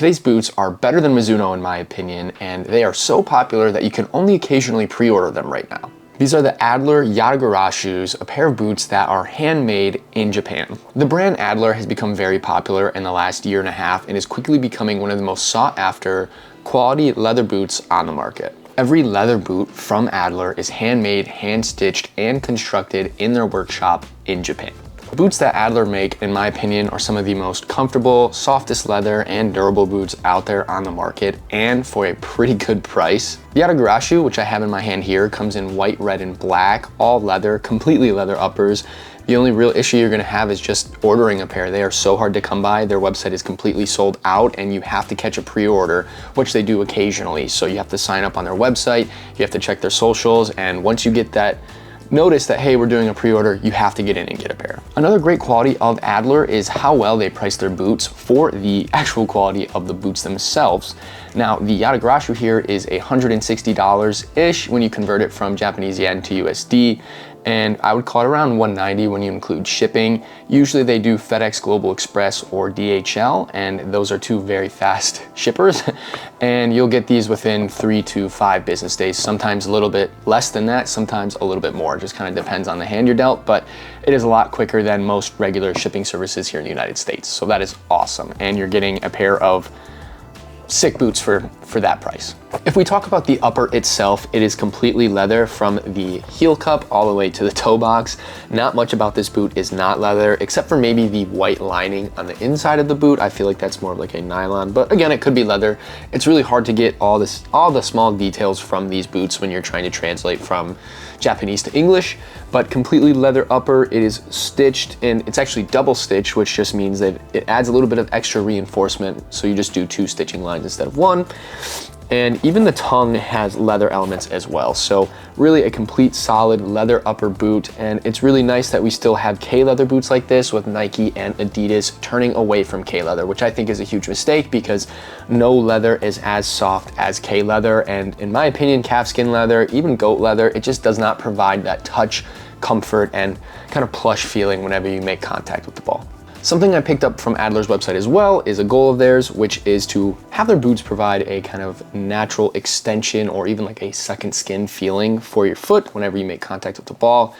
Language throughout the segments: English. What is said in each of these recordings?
Today's boots are better than Mizuno in my opinion, and they are so popular that you can only occasionally pre-order them right now. These are the Adler Yatagarashus, a pair of boots that are handmade in Japan. The brand Adler has become very popular in the last year and a half and is quickly becoming one of the most sought after quality leather boots on the market. Every leather boot from Adler is handmade, hand-stitched, and constructed in their workshop in Japan. The boots that Adler make, in my opinion, are some of the most comfortable, softest leather and durable boots out there on the market, and for a pretty good price. The Yatagarashu, which I have in my hand here, comes in white, red, and black, all leather, completely leather uppers. The only real issue you're gonna have is just ordering a pair. They are so hard to come by. Their website is completely sold out and you have to catch a pre-order, which they do occasionally. So you have to sign up on their website, you have to check their socials, and once you get that notice that, hey, we're doing a pre-order, you have to get in and get a pair. Another great quality of Adler is how well they price their boots for the actual quality of the boots themselves. Now, the Yatagarashu here is $160-ish when you convert it from Japanese yen to USD, and I would call it around $190 when you include shipping. Usually they do FedEx, Global Express, or DHL, and those are two very fast shippers. And you'll get these within 3 to 5 business days, sometimes a little bit less than that, sometimes a little bit more. It just kind of depends on the hand you're dealt, but it is a lot quicker than most regular shipping services here in the United States. So that is awesome. And you're getting a pair of sick boots for that price. If we talk about the upper itself, it is completely leather from the heel cup all the way to the toe box. Not much about this boot is not leather, except for maybe the white lining on the inside of the boot. I feel like that's more of like a nylon, but again, it could be leather. It's really hard to get all the small details from these boots when you're trying to translate from Japanese to English, but completely leather upper. It is stitched, and it's actually double stitched, which just means that it adds a little bit of extra reinforcement. So you just do 2 stitching lines instead of 1. And even the tongue has leather elements as well. So really a complete solid leather upper boot. And it's really nice that we still have K-leather boots like this with Nike and Adidas turning away from K-leather, which I think is a huge mistake because no leather is as soft as K-leather. And in my opinion, calfskin leather, even goat leather, it just does not provide that touch, comfort, and kind of plush feeling whenever you make contact with the ball. Something I picked up from Adler's website as well is a goal of theirs, which is to have their boots provide a kind of natural extension or even like a second skin feeling for your foot whenever you make contact with the ball.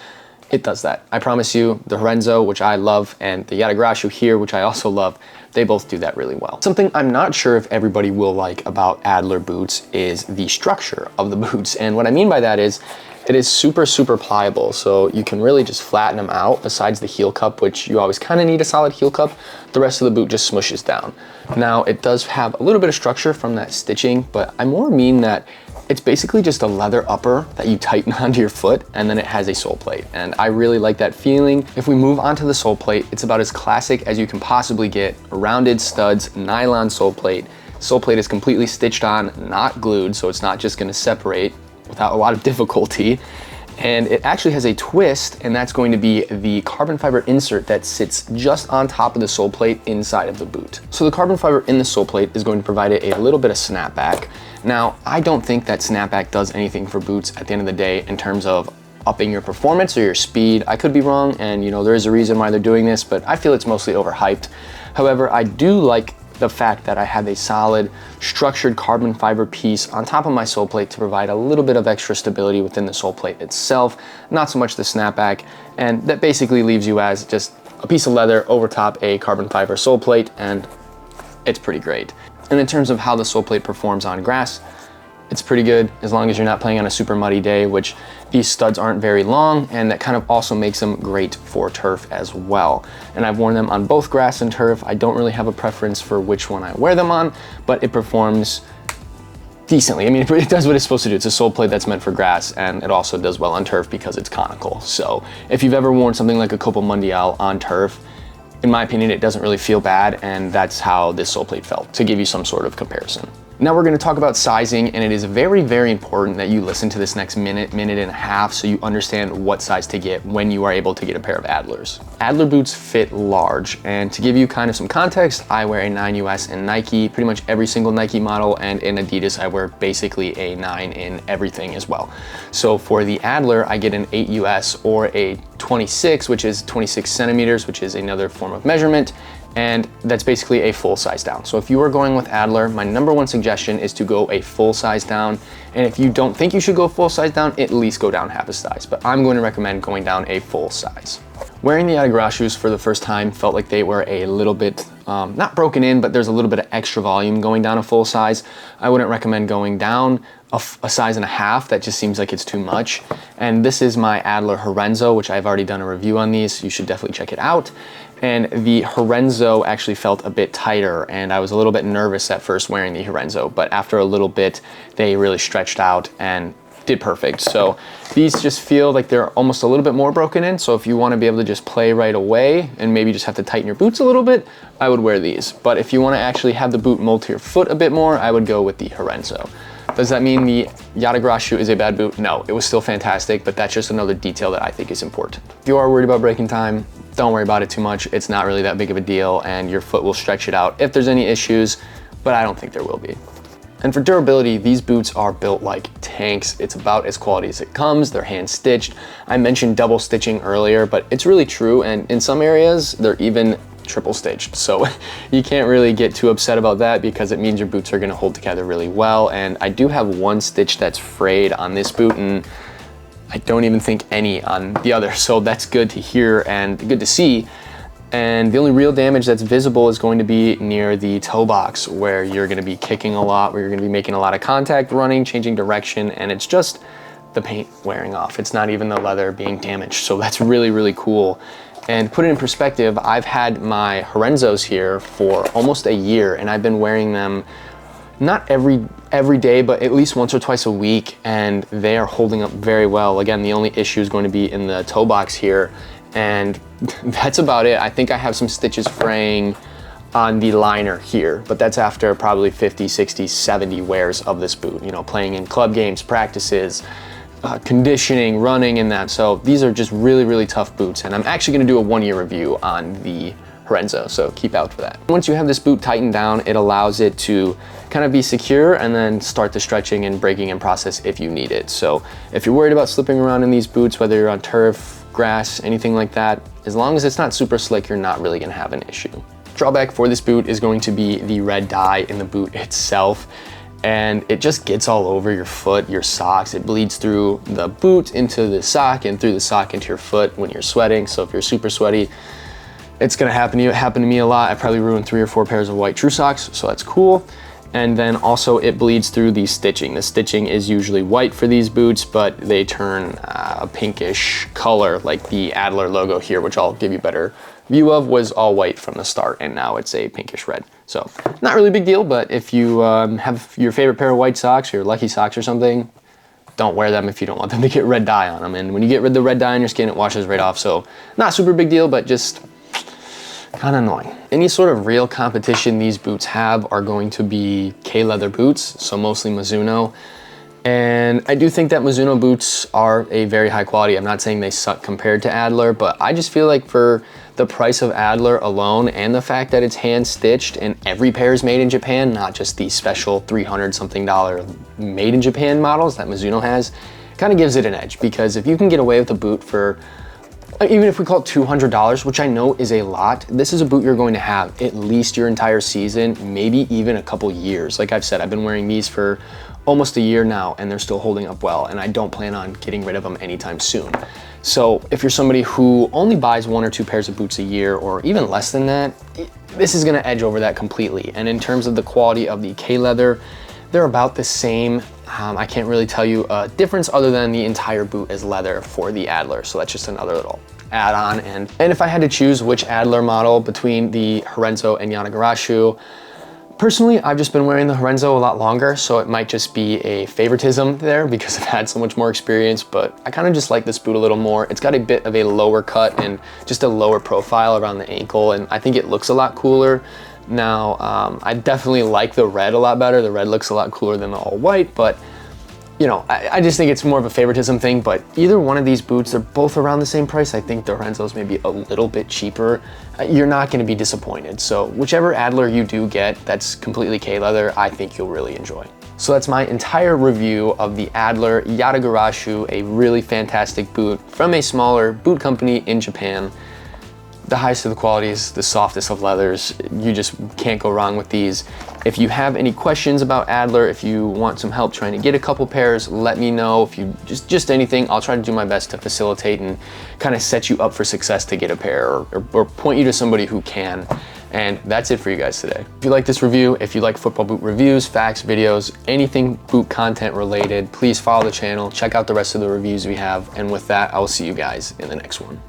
It does that. I promise you, the Horenzo, which I love, and the Yatagarashu here, which I also love, they both do that really well. Something I'm not sure if everybody will like about Adler boots is the structure of the boots. And what I mean by that is, it is super, super pliable, so you can really just flatten them out besides the heel cup, which you always kind of need a solid heel cup. The rest of the boot just smushes down. Now, it does have a little bit of structure from that stitching, but I more mean that it's basically just a leather upper that you tighten onto your foot, and then it has a sole plate. And I really like that feeling. If we move on to the sole plate, it's about as classic as you can possibly get. Rounded studs, nylon sole plate. Sole plate is completely stitched on, not glued, so it's not just gonna separate without a lot of difficulty. And it actually has a twist, and that's going to be the carbon fiber insert that sits just on top of the sole plate inside of the boot. So the carbon fiber in the sole plate is going to provide it a little bit of snapback. Now, I don't think that snapback does anything for boots at the end of the day in terms of upping your performance or your speed. I could be wrong, and there is a reason why they're doing this, but I feel it's mostly overhyped. However, I do like the fact that I have a solid structured carbon fiber piece on top of my sole plate to provide a little bit of extra stability within the sole plate itself, not so much the snapback, and that basically leaves you as just a piece of leather over top a carbon fiber sole plate, and it's pretty great. And in terms of how the sole plate performs on grass, it's pretty good as long as you're not playing on a super muddy day, which these studs aren't very long, and that kind of also makes them great for turf as well. And I've worn them on both grass and turf. I don't really have a preference for which one I wear them on, but it performs decently. I mean, it does what it's supposed to do. It's a sole plate that's meant for grass, and it also does well on turf because it's conical. So if you've ever worn something like a Copa Mundial on turf, in my opinion, it doesn't really feel bad, and that's how this sole plate felt, to give you some sort of comparison. Now we're going to talk about sizing, and it is very, very important that you listen to this next minute and a half so you understand what size to get when you are able to get a pair of Adlers. Adler boots fit large, and to give you kind of some context, I wear a 9 US in Nike, pretty much every single Nike model, and in Adidas I wear basically a 9 in everything as well. So for the Adler, I get an 8 US or a 26, which is 26 centimeters, which is another form of measurement, and that's basically a full size down. So if you are going with Adler, my #1 suggestion is to go a full size down. And if you don't think you should go full size down, at least go down half a size. But I'm going to recommend going down a full size. Wearing the Yatagarashus for the first time felt like they were a little bit, not broken in, but there's a little bit of extra volume going down a full size. I wouldn't recommend going down a size and a half. That just seems like it's too much. And this is my Adler Horenzo, which I've already done a review on these. You should definitely check it out. And the Horenzo actually felt a bit tighter, and I was a little bit nervous at first wearing the Horenzo, but after a little bit, they really stretched out and did perfect. So these just feel like they're almost a little bit more broken in. So if you want to be able to just play right away and maybe just have to tighten your boots a little bit, I would wear these. But if you want to actually have the boot mold to your foot a bit more, I would go with the Horenzo. Does that mean the Yatagarashu is a bad boot? No, it was still fantastic, but that's just another detail that I think is important. If you are worried about breaking time, don't worry about it too much. It's not really that big of a deal, and your foot will stretch it out if there's any issues, but I don't think there will be. And for durability, these boots are built like tanks. It's about as quality as it comes. They're hand stitched. I mentioned double stitching earlier, but it's really true, and in some areas, they're even triple stitched. So you can't really get too upset about that because it means your boots are gonna hold together really well. And I do have one stitch that's frayed on this boot, and I don't even think any on the other. So that's good to hear and good to see. And the only real damage that's visible is going to be near the toe box, where you're gonna be kicking a lot, where you're gonna be making a lot of contact, running, changing direction, and it's just the paint wearing off. It's not even the leather being damaged. So that's really, really cool. And put it in perspective, I've had my Horenzos here for almost a year, and I've been wearing them not every day, but at least once or twice a week, and they are holding up very well. Again, the only issue is going to be in the toe box here, and that's about it. I think I have some stitches fraying on the liner here, but that's after probably 50, 60, 70 wears of this boot, you know, playing in club games, practices, conditioning, running, and that. So these are just really, really tough boots, and I'm actually gonna do a 1-year review on the Horenzo, so keep out for that. Once you have this boot tightened down, it allows it to kind of be secure and then start the stretching and breaking in process if you need it. So if you're worried about slipping around in these boots, whether you're on turf, grass, anything like that, as long as it's not super slick, you're not really gonna have an issue. Drawback for this boot is going to be the red dye in the boot itself. And it just gets all over your foot, your socks. It bleeds through the boot into the sock and through the sock into your foot when you're sweating. So if you're super sweaty, it's gonna happen to you. It happened to me a lot. I probably ruined 3 or 4 pairs of white True Socks, so that's cool. And then also it bleeds through the stitching. The stitching is usually white for these boots, but they turn a pinkish color, like the Adler logo here, which I'll give you a better view of, was all white from the start, and now it's a pinkish red. So not really a big deal, but if you have your favorite pair of white socks, your Lucky socks or something, don't wear them if you don't want them to get red dye on them. And when you get rid of the red dye on your skin, it washes right off. So not super big deal, but just kind of annoying. Any sort of real competition these boots have are going to be K-leather boots, so mostly Mizuno. And I do think that Mizuno boots are a very high quality. I'm not saying they suck compared to Adler, but I just feel like for the price of Adler alone and the fact that it's hand stitched and every pair is made in Japan, not just the special $300 something made in Japan models that Mizuno has, kind of gives it an edge. Because if you can get away with a boot for, even if we call it $200, which I know is a lot, this is a boot you're going to have at least your entire season, maybe even a couple years. Like I've said, I've been wearing these for almost a year now, and they're still holding up well, and I don't plan on getting rid of them anytime soon. So if you're somebody who only buys 1 or 2 pairs of boots a year, or even less than that, this is gonna edge over that completely. And in terms of the quality of the K-leather, they're about the same. I can't really tell you a difference other than the entire boot is leather for the Adler. So that's just another little add-on. And if I had to choose which Adler model between the Horenzo and Yatagarashu, personally, I've just been wearing the Horenzo a lot longer, so it might just be a favoritism there because I've had so much more experience, but I kind of just like this boot a little more. It's got a bit of a lower cut and just a lower profile around the ankle, and I think it looks a lot cooler. Now, I definitely like the red a lot better. The red looks a lot cooler than the all white, but you know, I just think it's more of a favoritism thing, but either one of these boots, they're both around the same price. I think the Horenzo's maybe a little bit cheaper. You're not gonna be disappointed. So whichever Adler you do get that's completely K-leather, I think you'll really enjoy. So that's my entire review of the Adler Yatagarashu, a really fantastic boot from a smaller boot company in Japan. the highest of the qualities, the softest of leathers. You just can't go wrong with these. If you have any questions about Adler, if you want some help trying to get a couple pairs, let me know. If you just anything, I'll try to do my best to facilitate and kind of set you up for success to get a pair, or point you to somebody who can. And that's it for you guys today. If you like this review, if you like football boot reviews, facts, videos, anything boot content related, please follow the channel, check out the rest of the reviews we have. And with that, I will see you guys in the next one.